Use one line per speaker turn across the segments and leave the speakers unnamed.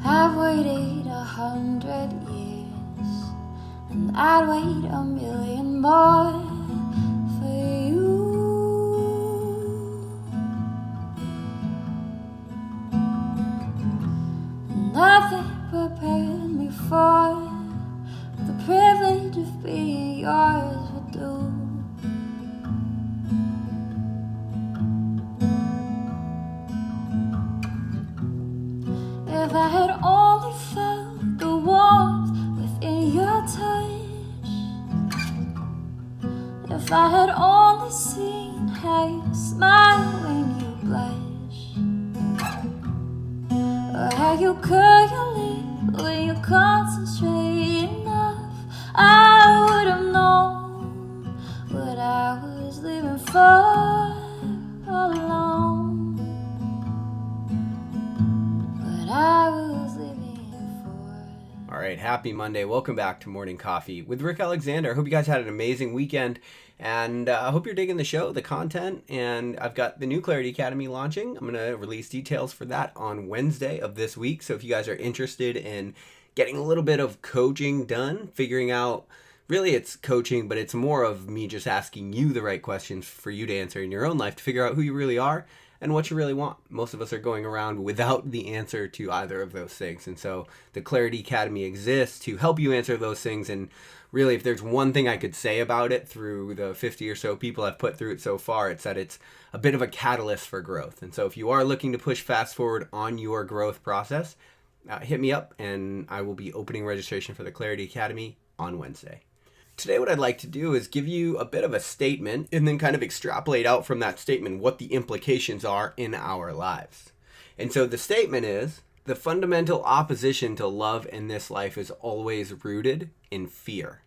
I've waited 100 years, and I'd wait a million more for you. Nothing prepared me for the privilege of being yours would do. If I had only felt the warmth within your touch, if I had only seen how you smile when you blush, or how you curl your lip when you concentrate enough, I would have known what I was living for all along. I was living for.
All right, happy Monday. Welcome back to Morning Coffee with Rick Alexander. I hope you guys had an amazing weekend, and I hope you're digging the show, the content, and I've got the new Clarity Academy launching. I'm going to release details for that on Wednesday of this week, so if you guys are interested in getting a little bit of coaching done, figuring out, really it's coaching, but it's more of me just asking you the right questions for you to answer in your own life to figure out who you really are and what you really want. Most of us are going around without the answer to either of those things. And so the Clarity Academy exists to help you answer those things. And really, if there's one thing I could say about it through the 50 or so people I've put through it so far, it's that it's a bit of a catalyst for growth. And so if you are looking to push fast forward on your growth process, hit me up and I will be opening registration for the Clarity Academy on Wednesday. Today, what I'd like to do is give you a bit of a statement and then kind of extrapolate out from that statement what the implications are in our lives. And so the statement is, the fundamental opposition to love in this life is always rooted in fear.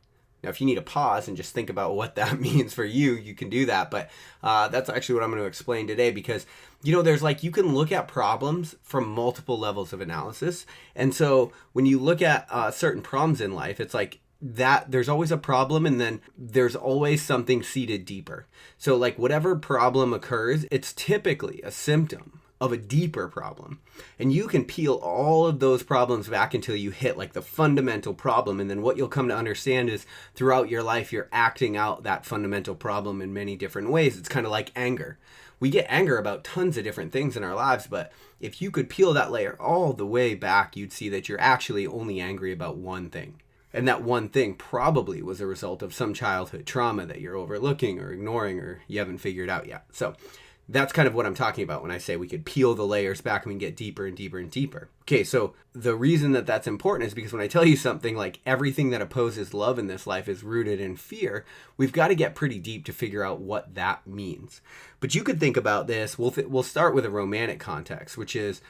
Now, if you need a pause and just think about what that means for you, you can do that. But that's actually what I'm going to explain today because, there's you can look at problems from multiple levels of analysis. And so when you look at certain problems in life, it's that there's always a problem and then there's always something seated deeper. So whatever problem occurs, it's typically a symptom of a deeper problem. And you can peel all of those problems back until you hit the fundamental problem. And then what you'll come to understand is throughout your life, you're acting out that fundamental problem in many different ways. It's kind of like anger. We get anger about tons of different things in our lives, but if you could peel that layer all the way back, you'd see that you're actually only angry about one thing. And that one thing probably was a result of some childhood trauma that you're overlooking or ignoring or you haven't figured out yet. So that's kind of what I'm talking about when I say we could peel the layers back and we can get deeper and deeper and deeper. Okay, so the reason that that's important is because when I tell you something like everything that opposes love in this life is rooted in fear, we've got to get pretty deep to figure out what that means. But you could think about this, we'll start with a romantic context, which is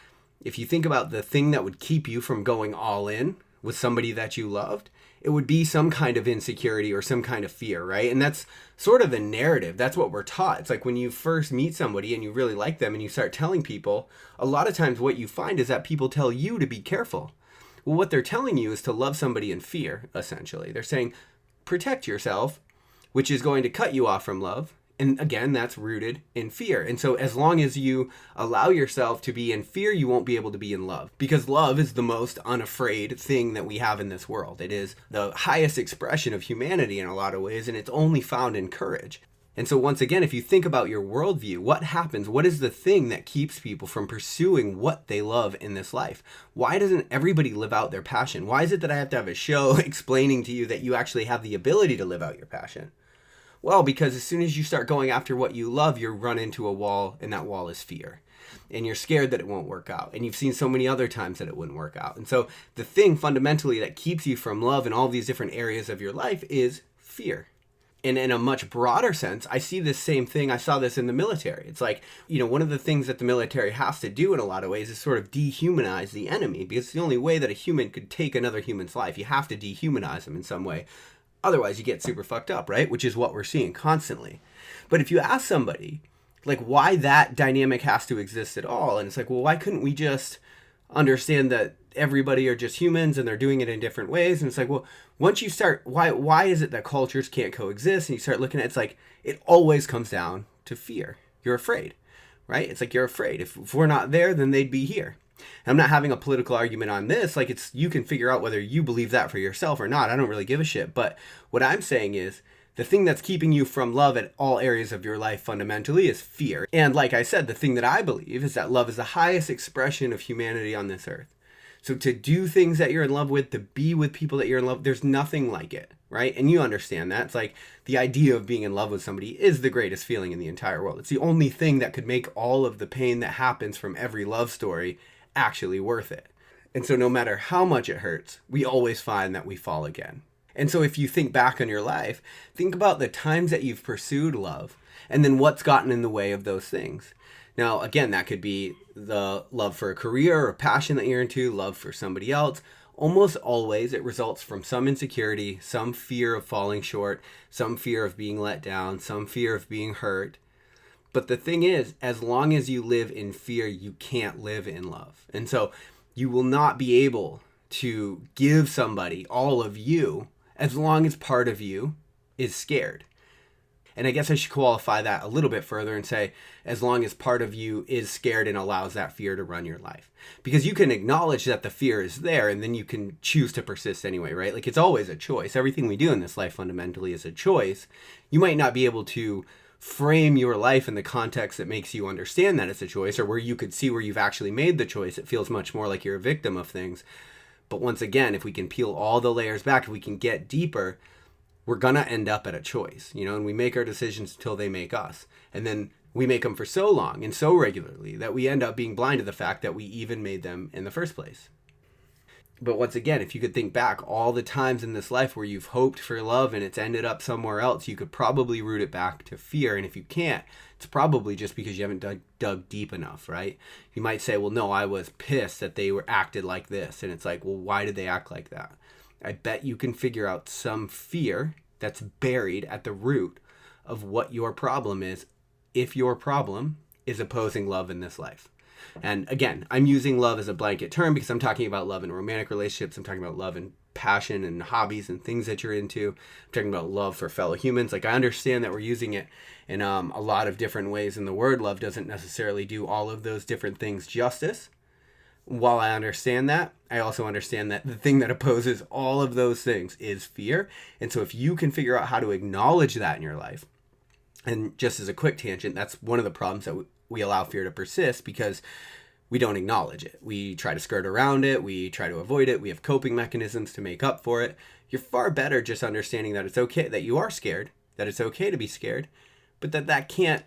if you think about the thing that would keep you from going all in with somebody that you loved, it would be some kind of insecurity or some kind of fear, right? And that's sort of the narrative. That's what we're taught. It's when you first meet somebody and you really like them and you start telling people, a lot of times what you find is that people tell you to be careful. Well, what they're telling you is to love somebody in fear, essentially. They're saying, protect yourself, which is going to cut you off from love. And again, that's rooted in fear. And so as long as you allow yourself to be in fear, you won't be able to be in love. Because love is the most unafraid thing that we have in this world. It is the highest expression of humanity in a lot of ways, and it's only found in courage. And so once again, if you think about your worldview, what happens? What is the thing that keeps people from pursuing what they love in this life? Why doesn't everybody live out their passion? Why is it that I have to have a show explaining to you that you actually have the ability to live out your passion? Well, because as soon as you start going after what you love, you run into a wall, and that wall is fear. And you're scared that it won't work out. And you've seen so many other times that it wouldn't work out. And so the thing fundamentally that keeps you from love in all these different areas of your life is fear. And in a much broader sense, I see this same thing. I saw this in the military. It's one of the things that the military has to do in a lot of ways is sort of dehumanize the enemy, because it's the only way that a human could take another human's life. You have to dehumanize them in some way. Otherwise, you get super fucked up, right? Which is what we're seeing constantly. But if you ask somebody, why that dynamic has to exist at all, and it's well, why couldn't we just understand that everybody are just humans and they're doing it in different ways? And it's well, once you start, why is it that cultures can't coexist? And you start looking at it always comes down to fear. You're afraid, right? It's you're afraid. If we're not there, then they'd be here. And I'm not having a political argument on this. Like, it's, you can figure out whether you believe that for yourself or not. I don't really give a shit. But what I'm saying is, the thing that's keeping you from love at all areas of your life fundamentally is fear. And like I said, the thing that I believe is that love is the highest expression of humanity on this earth. So to do things that you're in love with, to be with people that you're in love, there's nothing like it, right? And you understand that. It's like the idea of being in love with somebody is the greatest feeling in the entire world. It's the only thing that could make all of the pain that happens from every love story actually worth it. And so no matter how much it hurts, we always find that we fall again. And so if you think back on your life, think about the times that you've pursued love and then what's gotten in the way of those things. Now, again, that could be the love for a career or a passion that you're into, love for somebody else. Almost always it results from some insecurity, some fear of falling short, some fear of being let down, some fear of being hurt. But the thing is, as long as you live in fear, you can't live in love. And so you will not be able to give somebody all of you as long as part of you is scared. And I guess I should qualify that a little bit further and say, as long as part of you is scared and allows that fear to run your life. Because you can acknowledge that the fear is there and then you can choose to persist anyway, right? Like, it's always a choice. Everything we do in this life fundamentally is a choice. You might not be able to frame your life in the context that makes you understand that it's a choice, or where you could see where you've actually made the choice. It feels much more like you're a victim of things. But once again, if we can peel all the layers back, if we can get deeper, we're going to end up at a choice, and we make our decisions until they make us. And then we make them for so long and so regularly that we end up being blind to the fact that we even made them in the first place. But once again, if you could think back all the times in this life where you've hoped for love and it's ended up somewhere else, you could probably root it back to fear. And if you can't, it's probably just because you haven't dug deep enough, right? You might say, well, no, I was pissed that they were acted like this. And it's like, well, why did they act like that? I bet you can figure out some fear that's buried at the root of what your problem is, if your problem is opposing love in this life. And again, I'm using love as a blanket term because I'm talking about love in romantic relationships. I'm talking about love in passion and hobbies and things that you're into. I'm talking about love for fellow humans. Like, I understand that we're using it in a lot of different ways, and the word love doesn't necessarily do all of those different things justice. While I understand that, I also understand that the thing that opposes all of those things is fear. And so if you can figure out how to acknowledge that in your life, and just as a quick tangent, that's one of the problems that we allow fear to persist, because we don't acknowledge it. We try to skirt around it. We try to avoid it. We have coping mechanisms to make up for it. You're far better just understanding that it's okay, that you are scared, that it's okay to be scared, but that can't,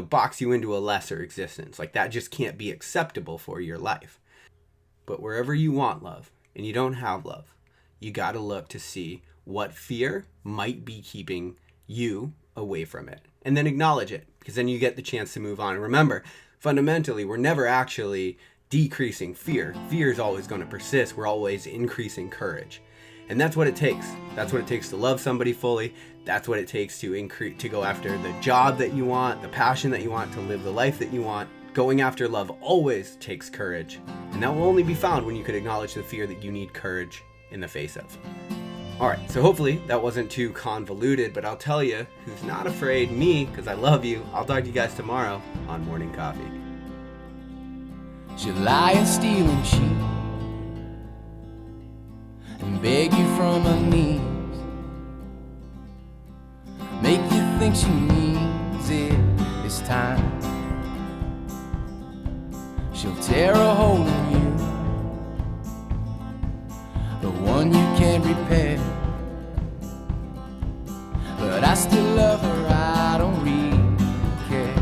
box you into a lesser existence. Like, that just can't be acceptable for your life. But wherever you want love and you don't have love, you got to look to see what fear might be keeping you away from it, and then acknowledge it, because then you get the chance to move on. And remember, fundamentally, we're never actually decreasing fear. Fear is always going to persist. We're always increasing courage. And that's what it takes. That's what it takes to love somebody fully. That's what it takes to go after the job that you want, the passion that you want, to live the life that you want. Going after love always takes courage. And that will only be found when you can acknowledge the fear that you need courage in the face of. All right, so hopefully that wasn't too convoluted, but I'll tell you who's not afraid, me, because I love you. I'll talk to you guys tomorrow on Morning Coffee.
She'll lie and steal and cheat and beg you from her knees, make you think she needs it this time. She'll tear a hole in you, the one you can't repair. But I still love her, I don't really care.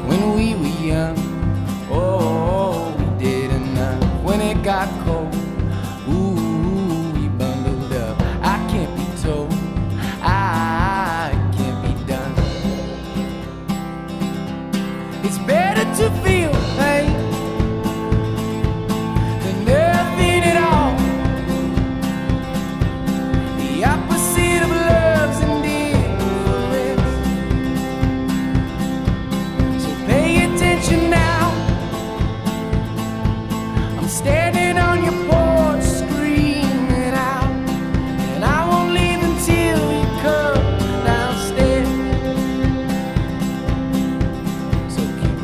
When we were young, oh, we did enough. When it got cold, ooh, we bundled up. I can't be told, I can't be done. It's better to feel pain than nothing at all. The opposite of love's indifference. So pay attention now. I'm standing on your porch screaming out, and I won't leave until you come downstairs. So keep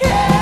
Yeah.